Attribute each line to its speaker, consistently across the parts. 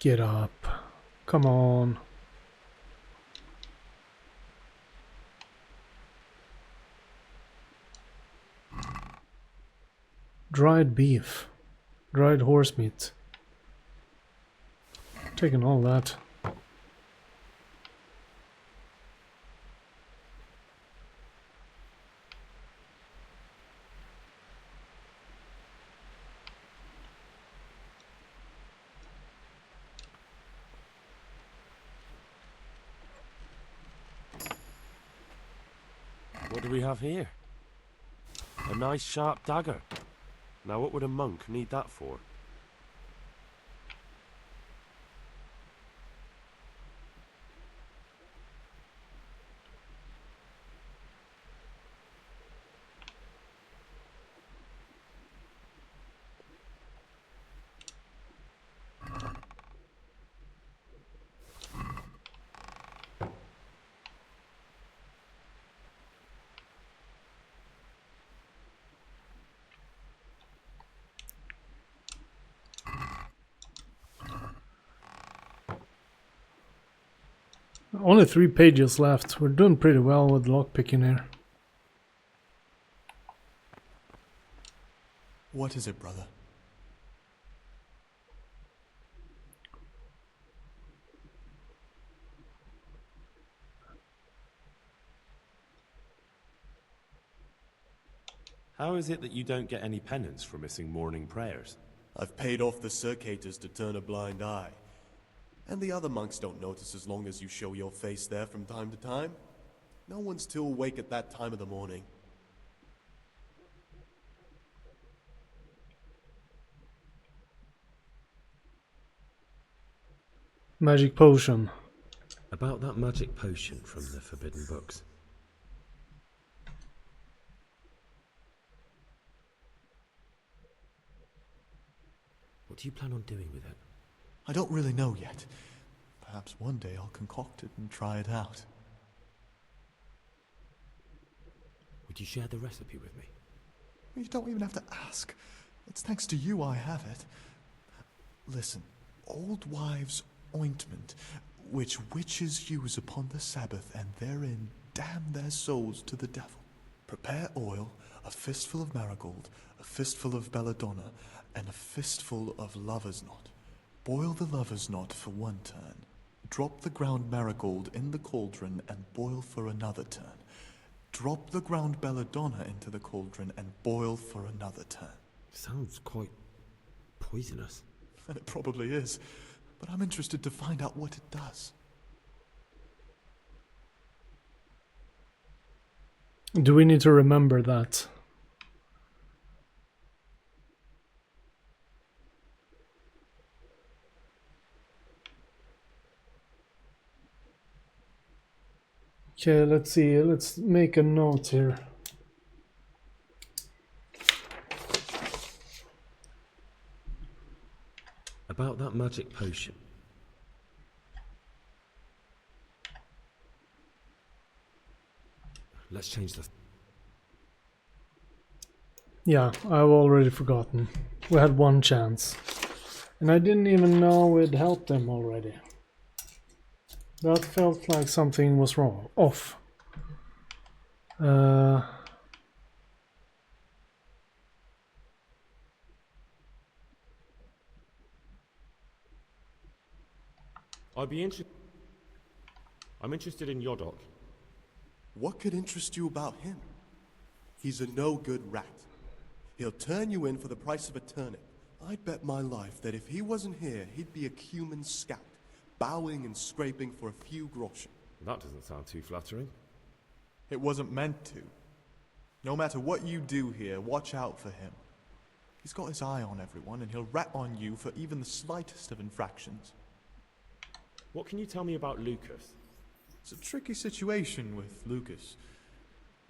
Speaker 1: Get up. Come on. Dried beef. Dried horse meat. Taking all that.
Speaker 2: What do we have here? A nice sharp dagger. Now what would a monk need that for?
Speaker 1: Only 3 pages left. We're doing pretty well with lockpicking here.
Speaker 3: What is it, brother?
Speaker 2: How is it that you don't get any penance for missing morning prayers?
Speaker 3: I've paid off the circators to turn a blind eye. And the other monks don't notice as long as you show your face there from time to time. No one's too awake at that time of the morning.
Speaker 1: Magic potion.
Speaker 2: About that magic potion from the forbidden books. What do you plan on doing with it?
Speaker 3: I don't really know yet. Perhaps one day I'll concoct it and try it out.
Speaker 2: Would you share the recipe with me?
Speaker 3: You don't even have to ask. It's thanks to you I have it. Listen, old wives' ointment, which witches use upon the Sabbath, and therein damn their souls to the devil. Prepare oil, a fistful of marigold, a fistful of belladonna, and a fistful of lover's knot. Boil the lover's knot for 1 turn. Drop the ground marigold in the cauldron and boil for another turn. Drop the ground belladonna into the cauldron and boil for another turn.
Speaker 2: Sounds quite poisonous.
Speaker 3: And it probably is, but I'm interested to find out what it does.
Speaker 1: Do we need to remember that? Okay, let's see. Let's make a note here.
Speaker 2: About that magic potion. Let's change the...
Speaker 1: Yeah, I've already forgotten. We had 1 chance. And I didn't even know it helped them already. That felt like something was wrong. Off.
Speaker 2: I'm interested in Yodok.
Speaker 3: What could interest you about him? He's a no-good rat. He'll turn you in for the price of a turnip. I'd bet my life that if he wasn't here, he'd be a cumin scout, bowing and scraping for a few groschen.
Speaker 2: That doesn't sound too flattering.
Speaker 3: It wasn't meant to. No matter what you do here, watch out for him. He's got his eye on everyone, and he'll rat on you for even the slightest of infractions.
Speaker 2: What can you tell me about Lucas?
Speaker 3: It's a tricky situation with Lucas.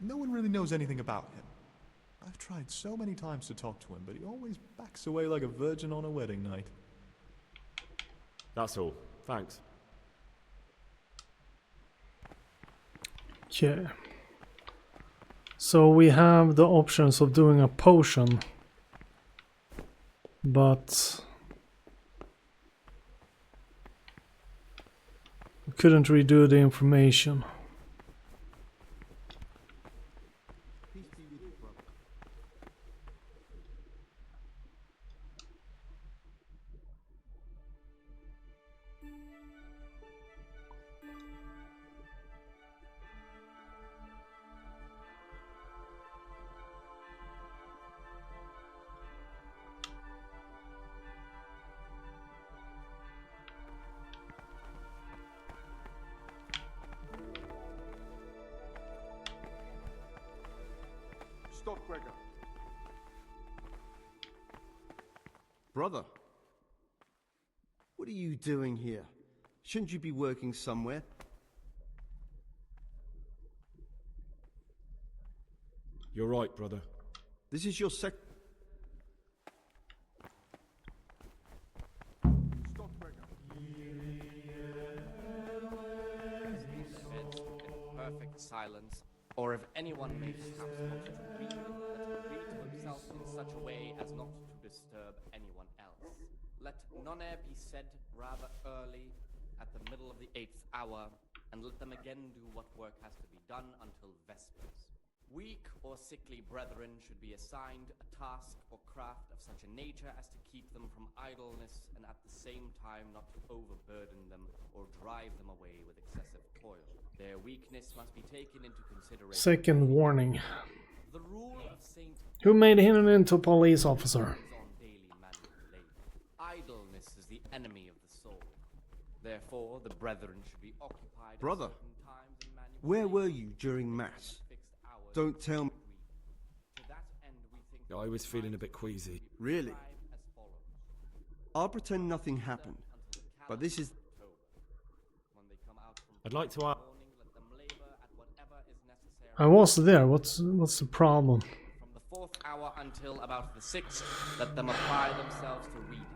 Speaker 3: No one really knows anything about him. I've tried so many times to talk to him, but he always backs away like a virgin on a wedding night.
Speaker 2: That's all. Thanks.
Speaker 1: Okay. So we have the options of doing a potion. But couldn't redo the information.
Speaker 4: Stockbreaker.
Speaker 5: Brother, what are you doing here? Shouldn't you be working somewhere?
Speaker 6: You're right, brother.
Speaker 5: This is your
Speaker 4: Stockbreaker.
Speaker 7: Perfect silence, or if anyone makes perhaps not to read, let him read to himself in such a way as not to disturb anyone else. Let none be said rather early, at the middle of the 8th hour, and let them again do what work has to be done until vespers. Weak or sickly brethren should be assigned a task or craft of such a nature as to keep them from idleness, and at the same time not to overburden them or drive them away with excessive toil. Their weakness must be taken into consideration.
Speaker 1: Second warning.
Speaker 7: The rule of Saint
Speaker 1: Who made him into a police officer?
Speaker 7: on daily manual labor. Idleness is the enemy of the soul. Therefore, the brethren should be occupied at
Speaker 5: Brother,
Speaker 7: certain times in manual
Speaker 5: where
Speaker 7: labor,
Speaker 5: were you during Mass?
Speaker 7: fixed hours
Speaker 5: Don't tell me.
Speaker 7: To that end, we think
Speaker 6: I was feeling a bit queasy.
Speaker 5: Really?
Speaker 7: describe as follows.
Speaker 5: I'll pretend nothing happened.
Speaker 7: Until the
Speaker 5: But this is...
Speaker 7: October. When they come out from
Speaker 6: I'd like to ask.
Speaker 7: morning, let them labor at whatever is necessary.
Speaker 1: I was there. What's the problem?
Speaker 7: From the 4th hour until about the 6th, let them apply themselves to reading.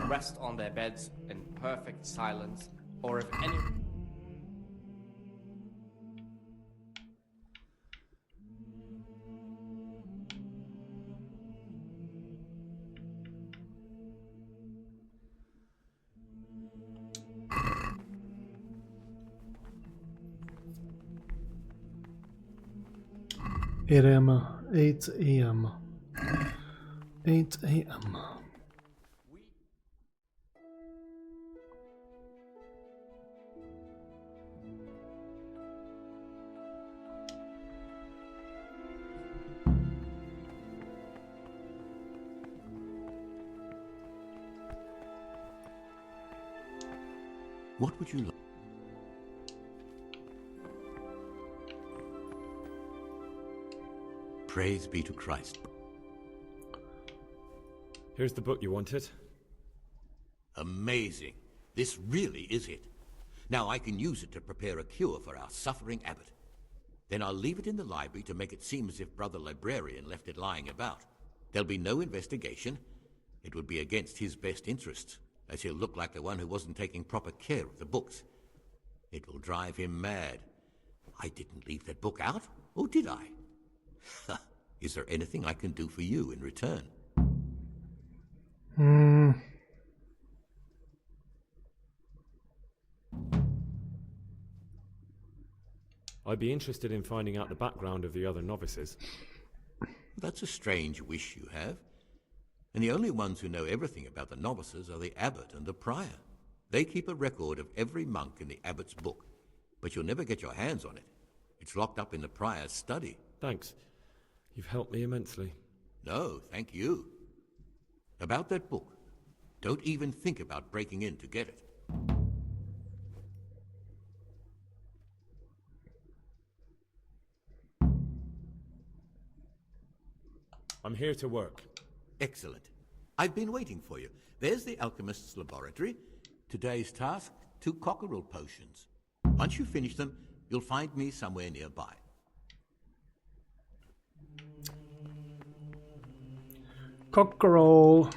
Speaker 7: Rest on their beds in perfect silence, or if any...
Speaker 1: Irema, 8 a.m. 8 a.m.
Speaker 5: What would you like?
Speaker 8: Praise be to Christ.
Speaker 6: Here's the book you wanted.
Speaker 8: Amazing. This really is it. Now I can use it to prepare a cure for our suffering abbot. Then I'll leave it in the library to make it seem as if Brother Librarian left it lying about. There'll be no investigation. It would be against his best interests, as he'll look like the one who wasn't taking proper care of the books. It will drive him mad. I didn't leave that book out, or did I? Is there anything I can do for you in return?
Speaker 6: I'd be interested in finding out the background of the other novices.
Speaker 8: That's a strange wish you have. And the only ones who know everything about the novices are the abbot and the prior. They keep a record of every monk in the abbot's book, but you'll never get your hands on it. It's locked up in the prior's study.
Speaker 6: Thanks. You've helped me immensely.
Speaker 8: No, thank you. About that book, don't even think about breaking in to get it.
Speaker 6: I'm here to work.
Speaker 8: Excellent. I've been waiting for you. There's the alchemist's laboratory. Today's task, 2 cockerel potions. Once you finish them, you'll find me somewhere nearby.
Speaker 1: Cockerel.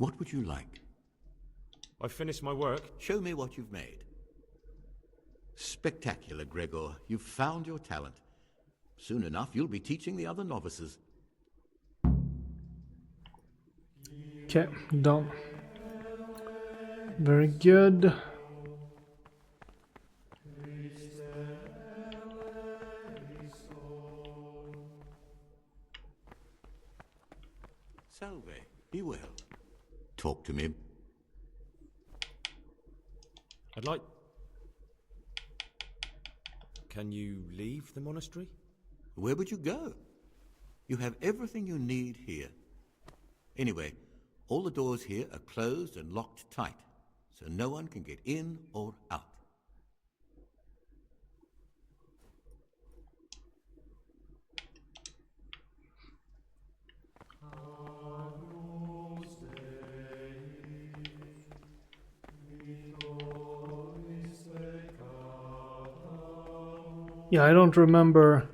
Speaker 8: What would you like?
Speaker 6: I've finished my work.
Speaker 8: Show me what you've made. Spectacular, Gregor. You've found your talent. Soon enough, you'll be teaching the other novices.
Speaker 1: Okay, done. Very good.
Speaker 8: Salve, be well. Talk to me.
Speaker 6: I'd like... Can you leave the monastery?
Speaker 8: Where would you go? You have everything you need here. Anyway, all the doors here are closed and locked tight, so no one can get in or out.
Speaker 1: Yeah, I don't remember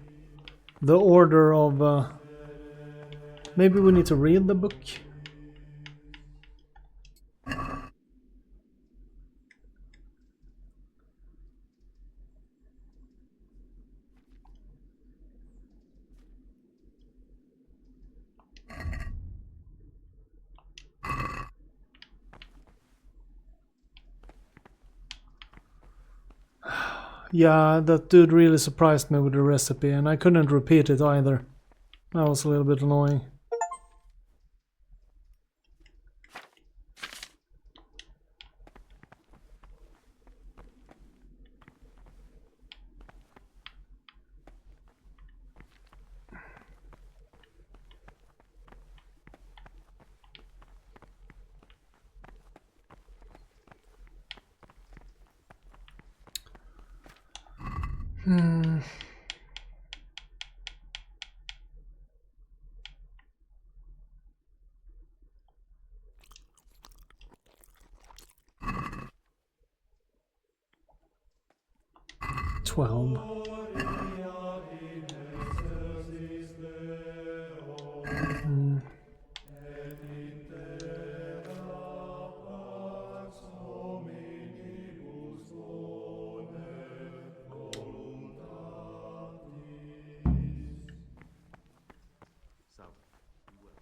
Speaker 1: the order of... Maybe we need to read the book. Yeah, that dude really surprised me with the recipe, and I couldn't repeat it either. That was a little bit annoying. Hmm. Twelve. Hmm.
Speaker 2: Salve, be well.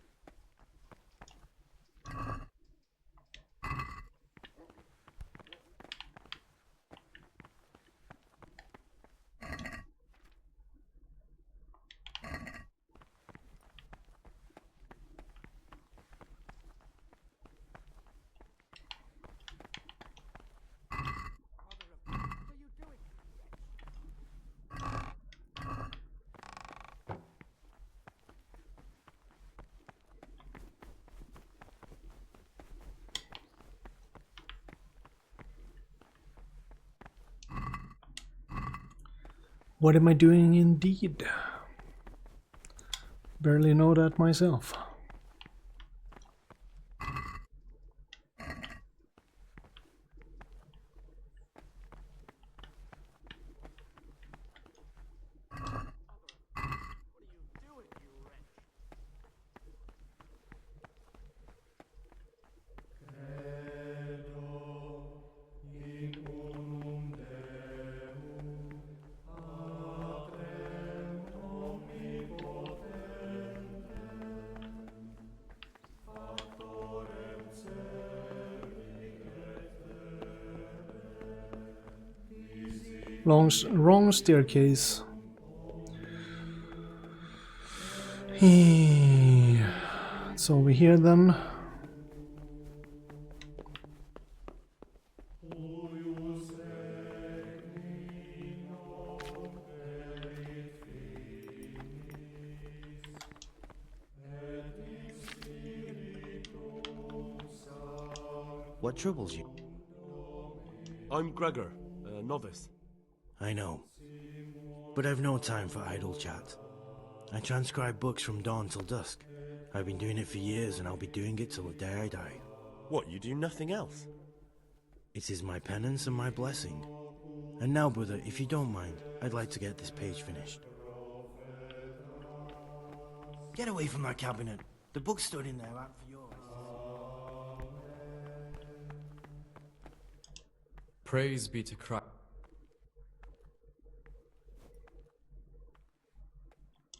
Speaker 1: What am I doing indeed? Barely know that myself. Wrong staircase. It's over here then.
Speaker 4: What troubles you?
Speaker 2: I'm Gregor, a novice.
Speaker 4: I know. But I've no time for idle chat. I transcribe books from dawn till dusk. I've been doing it for years and I'll be doing it till the day I die.
Speaker 2: What, you do nothing else?
Speaker 4: It is my penance and my blessing. And now, brother, if you don't mind, I'd like to get this page finished. Get away from that cabinet. The book stood in there out for yours.
Speaker 9: Praise be to Christ.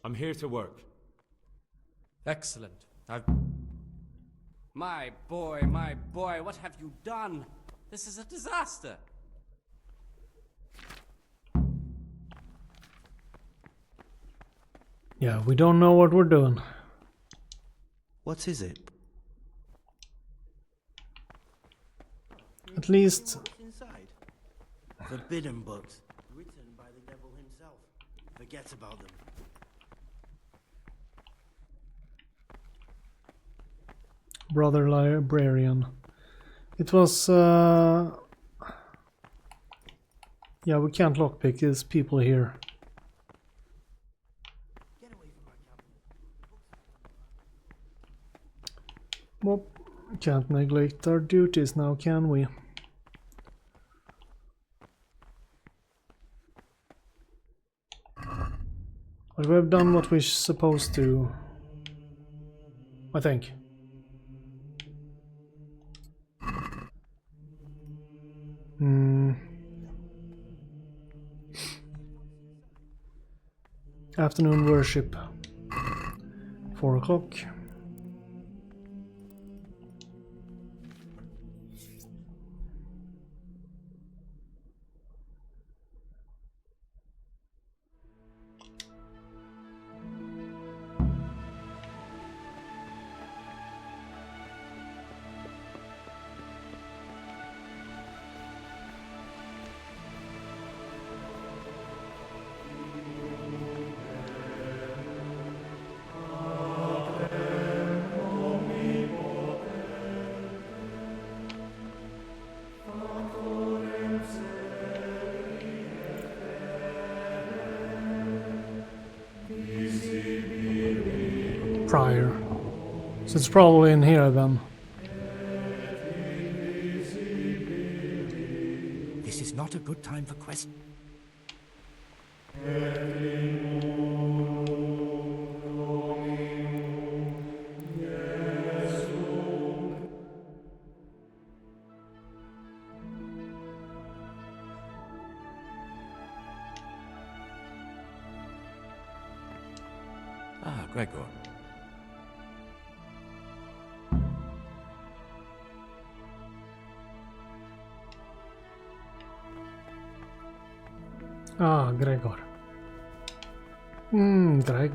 Speaker 6: I'm here to work.
Speaker 9: Excellent.
Speaker 7: My boy, what have you done? This is a disaster.
Speaker 1: Yeah, we don't know what we're doing.
Speaker 4: What is it?
Speaker 1: At least
Speaker 4: What's inside? Forbidden books, written by the devil himself. Forget about them.
Speaker 1: Brother Librarian. It was yeah, we can't lockpick, there's people here.
Speaker 4: Get away from my cabinet.
Speaker 1: Well, can't neglect our duties now, can we? But we've done what we're supposed to, I think. Afternoon worship. 4 o'clock. Prior. So it's probably in here then.
Speaker 4: This is not a good time for questions.
Speaker 8: Ah, Gregor.
Speaker 1: Ah, Gregor. Gregor.
Speaker 7: Necessary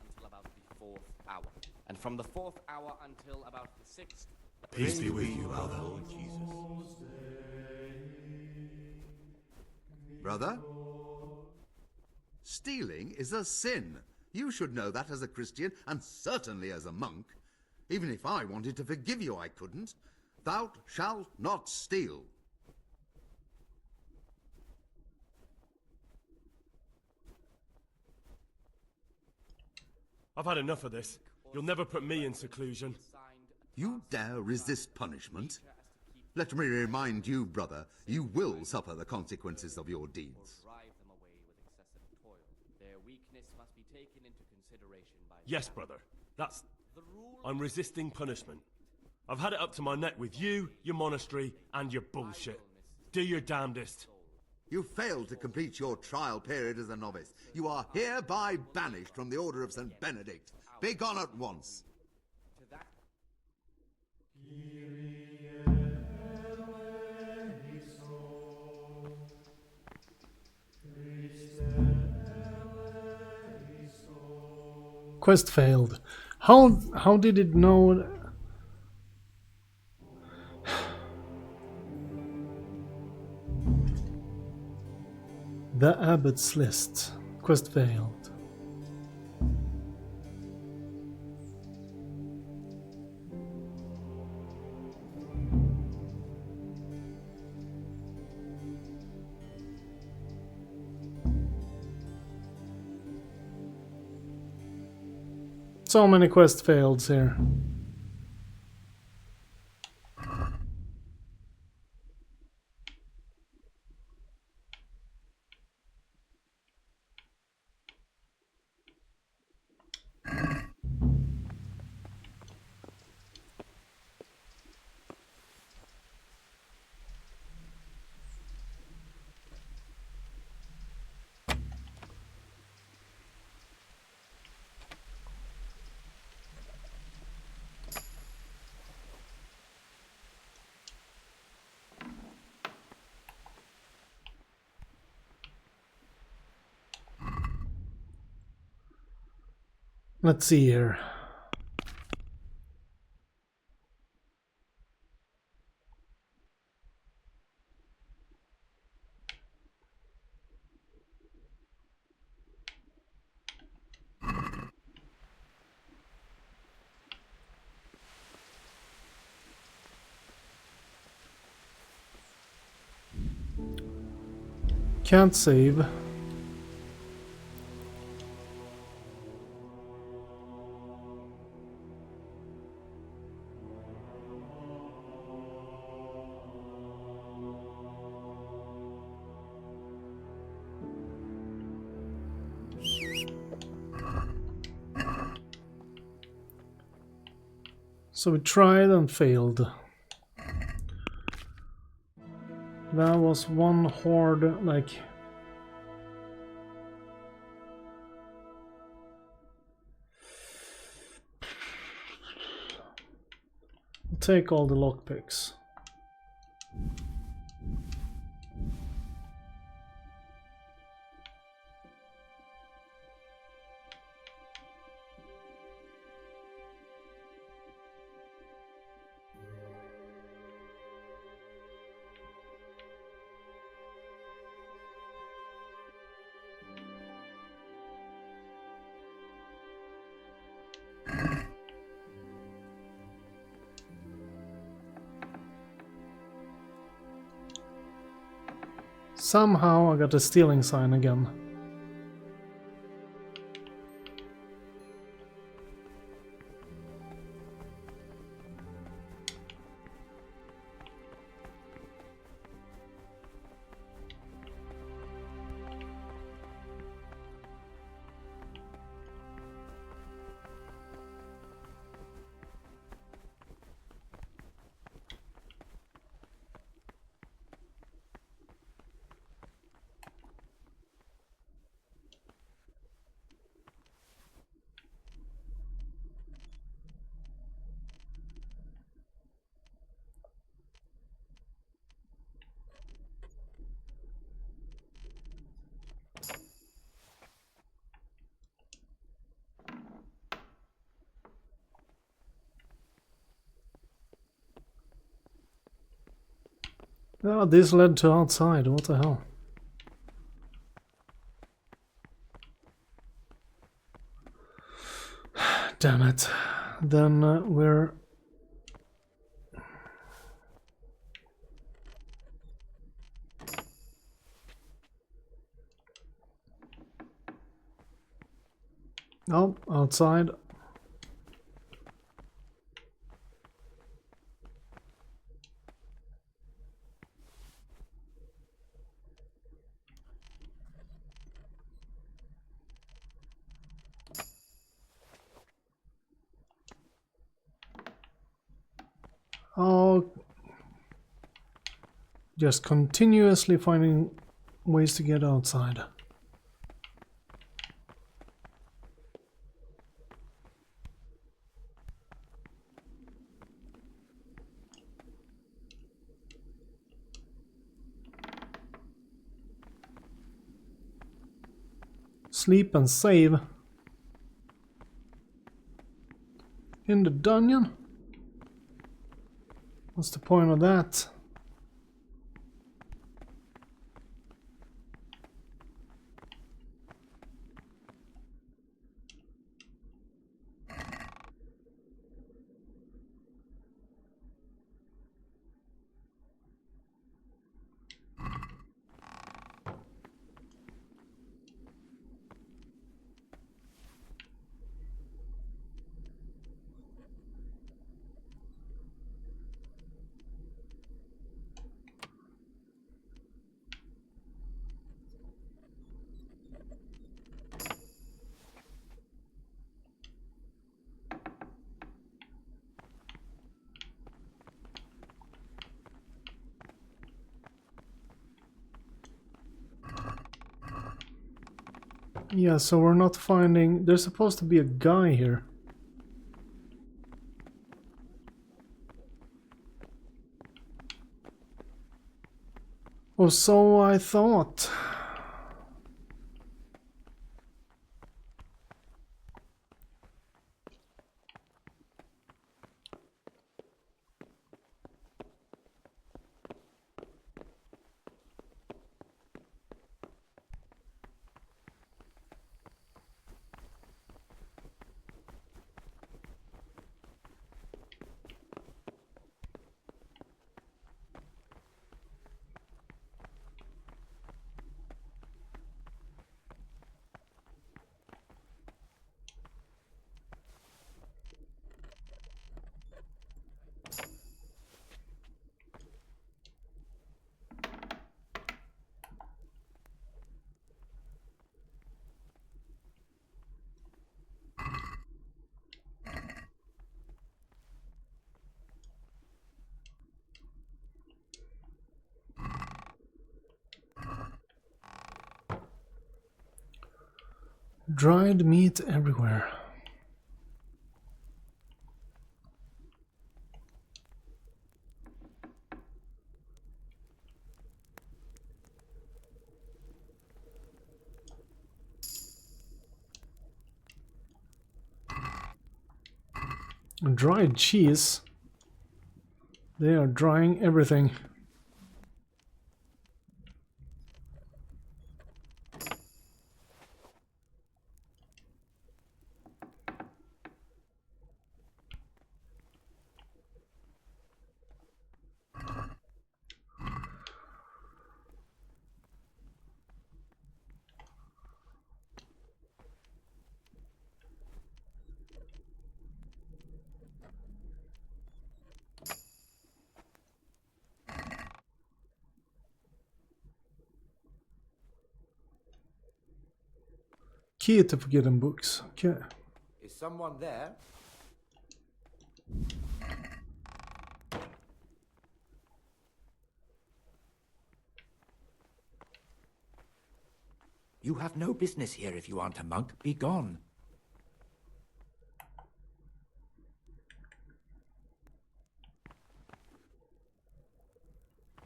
Speaker 7: until about the 4th hour. And from the 4th hour until about the 6th.
Speaker 3: Peace be with you, brother.
Speaker 8: Lord Jesus.
Speaker 10: Brother? Stealing is a sin. You should know that as a Christian, and certainly as a monk. Even if I wanted to forgive you, I couldn't. Thou shalt not steal.
Speaker 2: I've had enough of this. You'll never put me in seclusion.
Speaker 10: You dare resist punishment? Let me remind you, brother, you will suffer the consequences of your deeds.
Speaker 7: Drive them away with excessive toil. Their weakness must be taken into consideration by
Speaker 2: Yes, brother. That's...
Speaker 7: the rule.
Speaker 2: I'm resisting punishment. I've had it up to my neck with you, your monastery, and your bullshit. Do your damnedest.
Speaker 10: You failed to complete your trial period as a novice. You are hereby banished from the Order of St. Benedict. Be gone at once.
Speaker 7: To that
Speaker 1: Quest failed. How did it know? The Abbot's List. Quest failed. So many quest fails here. Let's see here. Can't save. So we tried and failed. That was one hard, like... I'll take all the lockpicks. Somehow I got a stealing sign again. Oh, this led to outside, what the hell? Damn it. Then we're... Oh, outside. Oh, just continuously finding ways to get outside. Sleep and save. In the dungeon? What's the point of that? Yeah, so we're not finding... There's supposed to be a guy here. Or so I thought. Dried meat everywhere. Dried cheese. They are drying everything. Key to forgotten books. Okay.
Speaker 9: Is someone there?
Speaker 11: You have no business here if you aren't a monk. Be gone.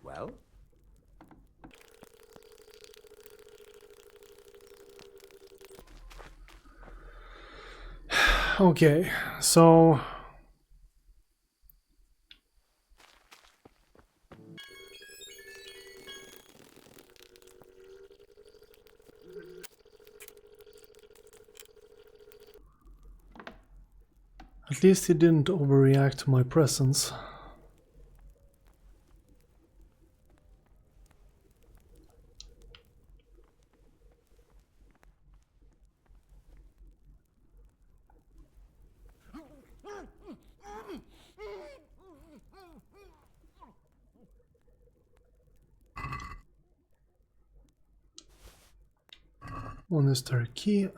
Speaker 9: Well?
Speaker 1: Okay, so at least he didn't overreact to my presence. Monastery key.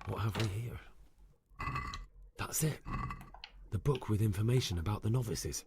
Speaker 6: What have we here? That's it. The book with information about the novices.